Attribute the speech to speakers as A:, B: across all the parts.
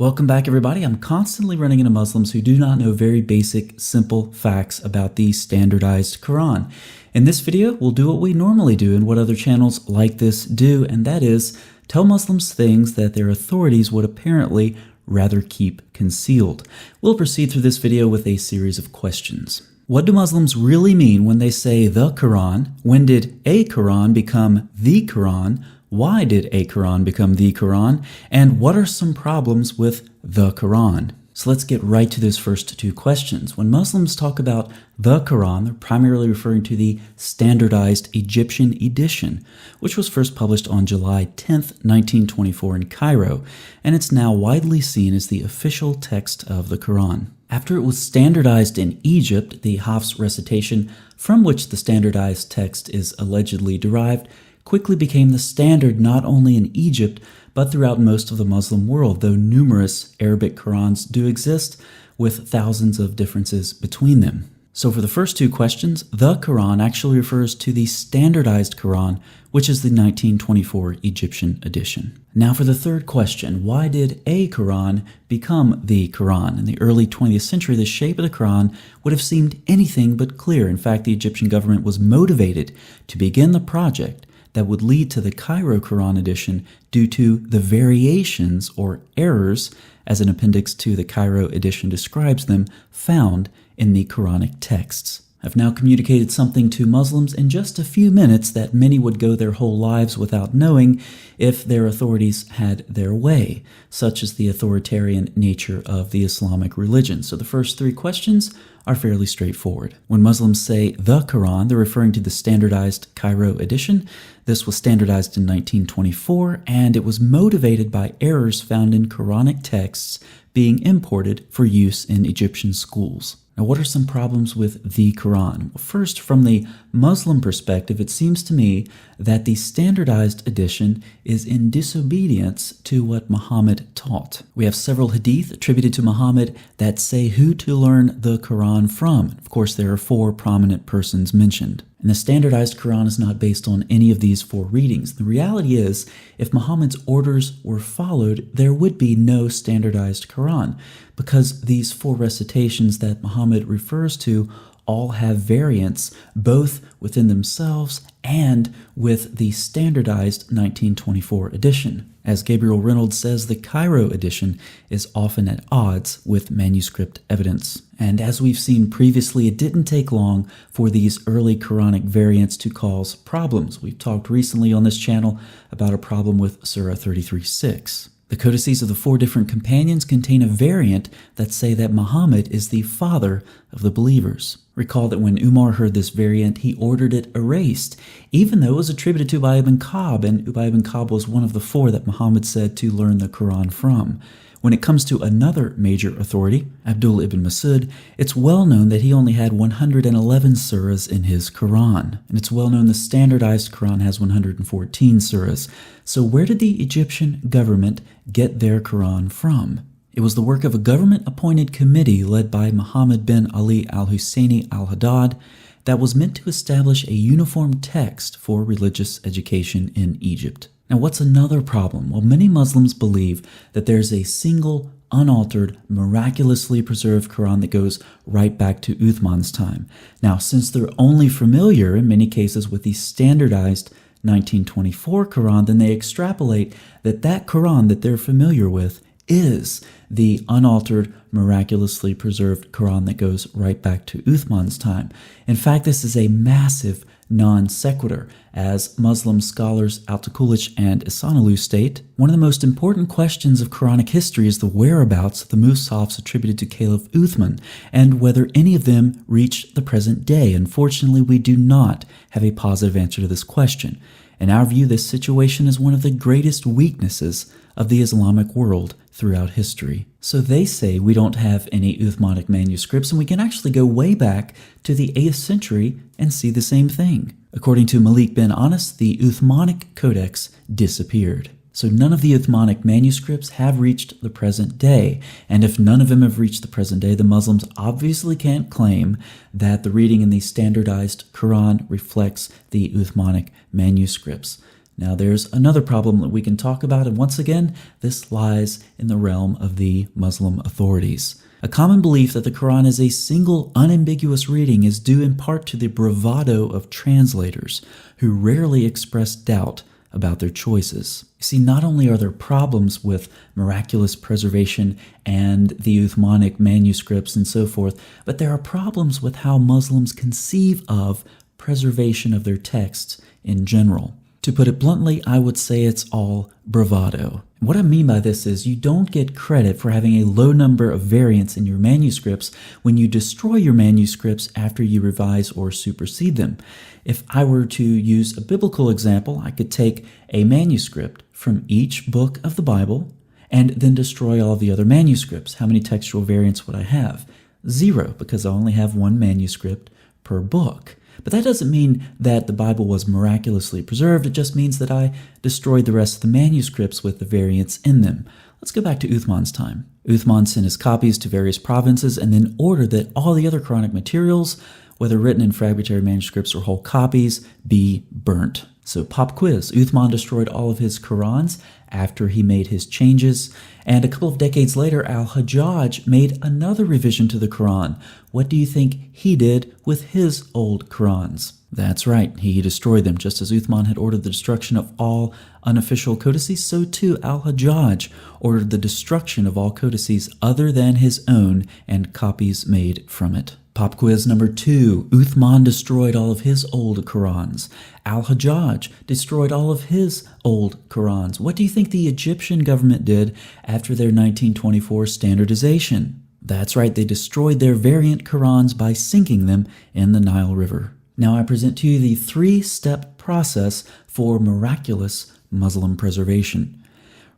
A: Welcome back, everybody. I'm constantly running into Muslims who do not know very basic, simple facts about the standardized Quran. In this video, we'll do what we normally do and what other channels like this do, and that is tell Muslims things that their authorities would apparently rather keep concealed. We'll proceed through this video with a series of questions. What do Muslims really mean when they say the Quran? When did a Quran become the Quran? Why did a Quran become the Quran? And what are some problems with the Quran? So let's get right to those first two questions. When Muslims talk about the Quran, they're primarily referring to the standardized Egyptian edition, which was first published on July 10th, 1924 in Cairo, and it's now widely seen as the official text of the Quran. After it was standardized in Egypt, the Hafs recitation, from which the standardized text is allegedly derived, quickly became the standard not only in Egypt, but throughout most of the Muslim world, though numerous Arabic Qurans do exist, with thousands of differences between them. So for the first two questions, the Quran actually refers to the standardized Quran, which is the 1924 Egyptian edition. Now for the third question, why did a Quran become the Quran? In the early 20th century, the shape of the Quran would have seemed anything but clear. In fact, the Egyptian government was motivated to begin the project that would lead to the Cairo Quran edition due to the variations or errors, as an appendix to the Cairo edition describes them, found in the Quranic texts. I've now communicated something to Muslims in just a few minutes that many would go their whole lives without knowing if their authorities had their way, such as the authoritarian nature of the Islamic religion. So the first three questions are fairly straightforward. When Muslims say the Quran, they're referring to the standardized Cairo edition. This was standardized in 1924, and it was motivated by errors found in Quranic texts being imported for use in Egyptian schools. Now, what are some problems with the Quran? Well, first, from the Muslim perspective, it seems to me that the standardized edition is in disobedience to what Muhammad taught. We have several hadith attributed to Muhammad that say who to learn the Quran from. Of course, there are four prominent persons mentioned. And the standardized Quran is not based on any of these four readings. The reality is, if Muhammad's orders were followed, there would be no standardized Quran, because these four recitations that Muhammad refers to all have variants, both within themselves and with the standardized 1924 edition. As Gabriel Reynolds says, the Cairo edition is often at odds with manuscript evidence. And as we've seen previously, it didn't take long for these early Quranic variants to cause problems. We've talked recently on this channel about a problem with Surah 33:6. The codices of the four different companions contain a variant that say that Muhammad is the father of the believers. Recall that when Umar heard this variant, he ordered it erased, even though it was attributed to Ubay ibn Ka'b, and Ubay ibn Ka'b was one of the four that Muhammad said to learn the Quran from. When it comes to another major authority, Abdullah ibn Masud, it's well known that he only had 111 surahs in his Quran. And it's well known the standardized Quran has 114 surahs. So where did the Egyptian government get their Quran from? It was the work of a government-appointed committee led by Muhammad bin Ali al-Husseini al-Haddad that was meant to establish a uniform text for religious education in Egypt. Now, what's another problem? Well, many Muslims believe that there's a single, unaltered, miraculously preserved Quran that goes right back to Uthman's time. Now, since they're only familiar, in many cases, with the standardized 1924 Quran, then they extrapolate that that Quran that they're familiar with is the unaltered, miraculously preserved Quran that goes right back to Uthman's time. In fact, this is a massive non sequitur. As Muslim scholars Al-Takulich and Ihsanulu state, one of the most important questions of Quranic history is the whereabouts of the Musafs attributed to Caliph Uthman, and whether any of them reached the present day. Unfortunately, we do not have a positive answer to this question. In our view, this situation is one of the greatest weaknesses of the Islamic world throughout history. So they say we don't have any Uthmanic manuscripts, and we can actually go way back to the 8th century and see the same thing. According to Malik bin Anas, the Uthmanic Codex disappeared. So none of the Uthmanic manuscripts have reached the present day, and if none of them have reached the present day, the Muslims obviously can't claim that the reading in the standardized Quran reflects the Uthmanic manuscripts. Now there's another problem that we can talk about, and once again, this lies in the realm of the Muslim authorities. A common belief that the Quran is a single, unambiguous reading is due in part to the bravado of translators, who rarely express doubt about their choices. You see, not only are there problems with miraculous preservation and the Uthmanic manuscripts and so forth, but there are problems with how Muslims conceive of preservation of their texts in general. To put it bluntly, I would say it's all bravado. What I mean by this is you don't get credit for having a low number of variants in your manuscripts when you destroy your manuscripts after you revise or supersede them. If I were to use a biblical example, I could take a manuscript from each book of the Bible and then destroy all of the other manuscripts. How many textual variants would I have? 0, because I only have one manuscript per book. But that doesn't mean that the Bible was miraculously preserved. It just means that I destroyed the rest of the manuscripts with the variants in them. Let's go back to Uthman's time. Uthman sent his copies to various provinces and then ordered that all the other Quranic materials, whether written in fragmentary manuscripts or whole copies, be burnt. So pop quiz, Uthman destroyed all of his Qurans after he made his changes, and a couple of decades later, Al-Hajjaj made another revision to the Quran. What do you think he did with his old Qurans? That's right, he destroyed them. Just as Uthman had ordered the destruction of all unofficial codices, so too Al-Hajjaj ordered the destruction of all codices other than his own and copies made from it. Pop quiz number 2. Uthman destroyed all of his old Qurans. Al-Hajjaj destroyed all of his old Qurans. What do you think the Egyptian government did after their 1924 standardization? That's right, they destroyed their variant Qurans by sinking them in the Nile River. Now I present to you the 3-step process for miraculous Muslim preservation.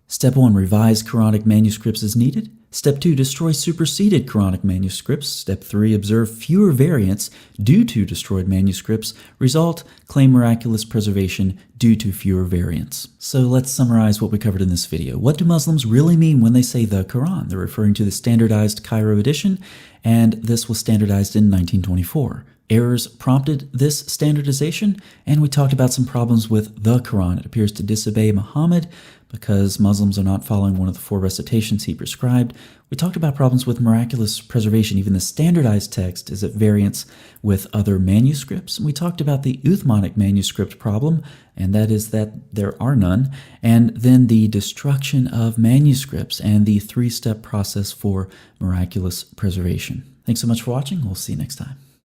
A: Step 1, revise Quranic manuscripts as needed. Step 2, destroy superseded Quranic manuscripts. Step 3, observe fewer variants due to destroyed manuscripts. Result, claim miraculous preservation due to fewer variants. So let's summarize what we covered in this video. What do Muslims really mean when they say the Quran? They're referring to the standardized Cairo edition, and this was standardized in 1924. Errors prompted this standardization, and we talked about some problems with the Quran. It appears to disobey Muhammad because Muslims are not following one of the 4 recitations he prescribed. We talked about problems with miraculous preservation. Even the standardized text is at variance with other manuscripts. And we talked about the Uthmanic manuscript problem, and that is that there are none. And then the destruction of manuscripts and the 3-step process for miraculous preservation. Thanks so much for watching. We'll see you next time.